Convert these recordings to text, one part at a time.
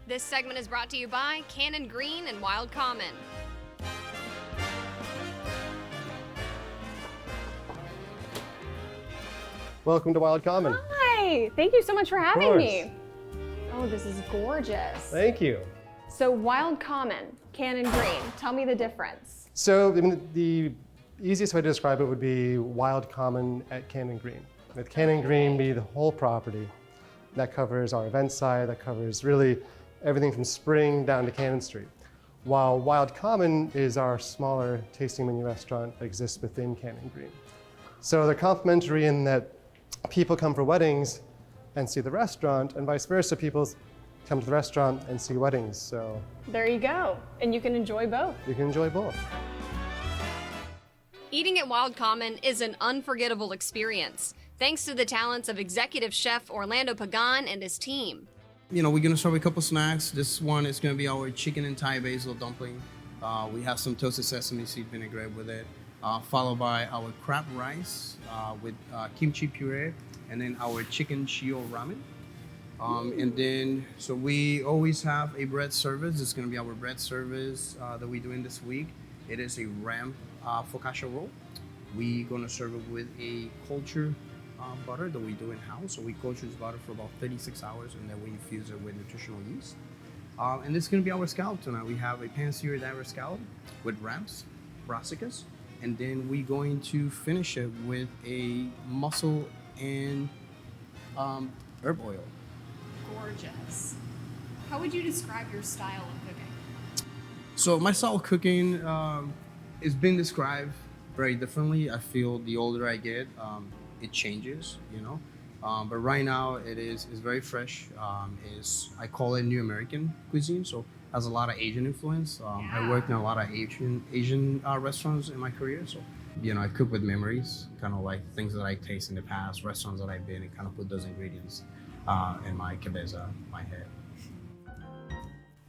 This segment is brought to you by Cannon Green and Wild Common. Welcome to Wild Common. Hi, thank you so much for having me. Oh, this is gorgeous. Thank you. So Wild Common, Cannon Green, tell me the difference. So the easiest way to describe it would be Wild Common at Cannon Green. With Cannon Green be the whole property. That covers our event side, that covers really everything from Spring down to Cannon Street. While Wild Common is our smaller tasting menu restaurant that exists within Cannon Green. So they're complementary in that people come for weddings and see the restaurant, and vice versa, people come to the restaurant and see weddings. So there you go, and you can enjoy both. You can enjoy both. Eating at Wild Common is an unforgettable experience, thanks to the talents of executive chef Orlando Pagan and his team. You know, we're gonna start with a couple snacks. This one is gonna be our chicken and Thai basil dumpling. We have some toasted sesame seed vinaigrette with it, followed by our crab rice with kimchi puree, and then our chicken shio ramen. And then, so we always have a bread service. It's gonna be our bread service that we're doing this week. It is a ram focaccia roll. We're gonna serve it with a culture butter that we do in-house. So we culture this butter for about 36 hours, and then we infuse it with nutritional yeast. And this is gonna be our scallop tonight. We have a pan-seared Irish scallop with ramps, brassicas, and then we're going to finish it with a mussel and herb oil. Gorgeous. How would you describe your style of cooking? So my style of cooking is been described very differently. I feel the older I get, it changes, you know. But right now it's very fresh. I call it New American cuisine, so has a lot of Asian influence. I worked in a lot of Asian restaurants in my career, so you know, I cook with memories, kind of like things that I taste in the past, restaurants that I've been, and kind of put those ingredients in my cabeza, my head.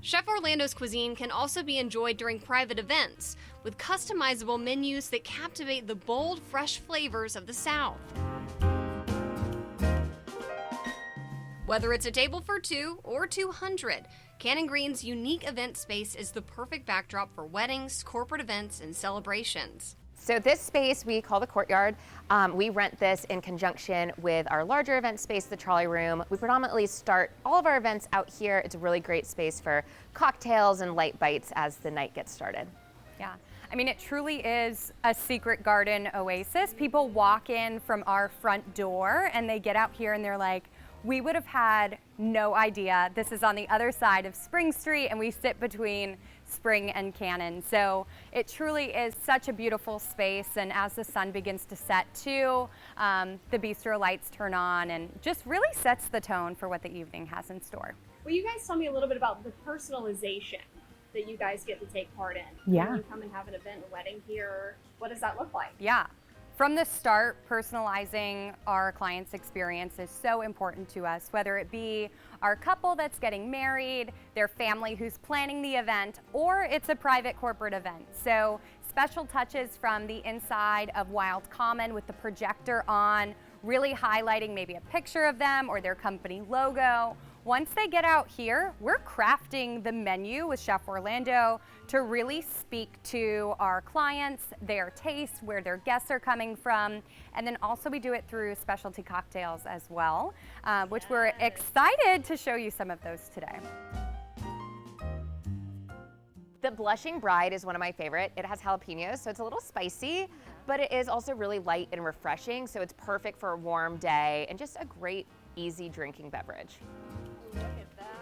Chef Orlando's cuisine can also be enjoyed during private events, with customizable menus that captivate the bold, fresh flavors of the South. Whether it's a table for 2 or 200, Cannon Green's unique event space is the perfect backdrop for weddings, corporate events, and celebrations. So this space we call the Courtyard. We rent this in conjunction with our larger event space, the Trolley Room. We predominantly start all of our events out here. It's a really great space for cocktails and light bites as the night gets started. Yeah, I mean, it truly is a secret garden oasis. People walk in from our front door and they get out here and they're like, we would have had no idea. This is on the other side of Spring Street and we sit between Spring and Cannon. So it truly is such a beautiful space, and as the sun begins to set too, the bistro lights turn on and just really sets the tone for what the evening has in store. Will you guys tell me a little bit about the personalization that you guys get to take part in? Yeah. When you come and have an event, a wedding here, what does that look like? Yeah. From the start, personalizing our client's experience is so important to us, whether it be our couple that's getting married, their family who's planning the event, or it's a private corporate event. So special touches from the inside of Wild Common with the projector on, really highlighting maybe a picture of them or their company logo. Once they get out here, we're crafting the menu with Chef Orlando to really speak to our clients, their taste, where their guests are coming from, and then also we do it through specialty cocktails as well, which we're excited to show you some of those today. The Blushing Bride is one of my favorite. It has jalapenos, so it's a little spicy, but it is also really light and refreshing, so it's perfect for a warm day and just a great, easy drinking beverage.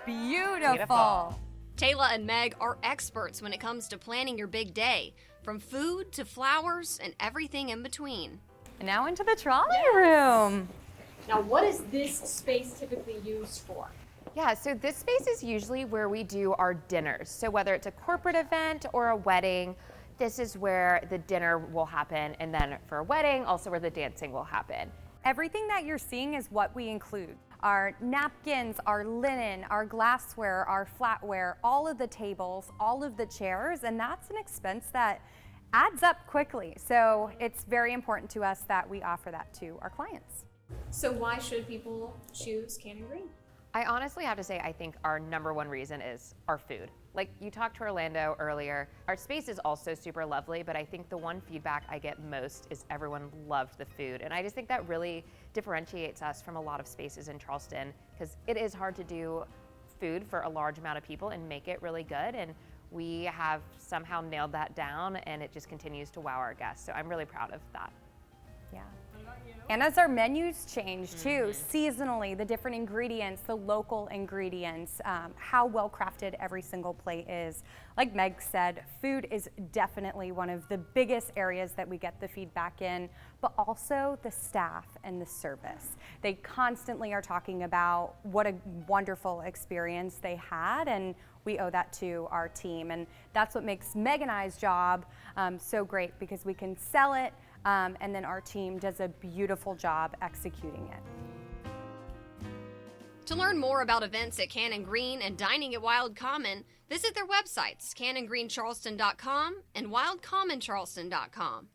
Beautiful. Taylor and Meg are experts when it comes to planning your big day, from food to flowers and everything in between. And now into the trolley room. Now, what is this space typically used for? Yeah, so this space is usually where we do our dinners. So whether it's a corporate event or a wedding, this is where the dinner will happen. And then for a wedding, also where the dancing will happen. Everything that you're seeing is what we include. Our napkins, our linen, our glassware, our flatware, all of the tables, all of the chairs, and that's an expense that adds up quickly. So it's very important to us that we offer that to our clients. So why should people choose Cannon Green? I honestly have to say, I think our number one reason is our food. Like you talked to Orlando earlier, our space is also super lovely, but I think the one feedback I get most is everyone loved the food. And I just think that really differentiates us from a lot of spaces in Charleston, because it is hard to do food for a large amount of people and make it really good. And we have somehow nailed that down, and it just continues to wow our guests. So I'm really proud of that. Yeah. And as our menus change too, seasonally, the different ingredients, the local ingredients, how well crafted every single plate is. Like Meg said, food is definitely one of the biggest areas that we get the feedback in, but also the staff and the service. They constantly are talking about what a wonderful experience they had, and we owe that to our team. And that's what makes Meg and I's job so great, because we can sell it, and then our team does a beautiful job executing it. To learn more about events at Cannon Green and dining at Wild Common, visit their websites, cannongreencharleston.com and wildcommoncharleston.com.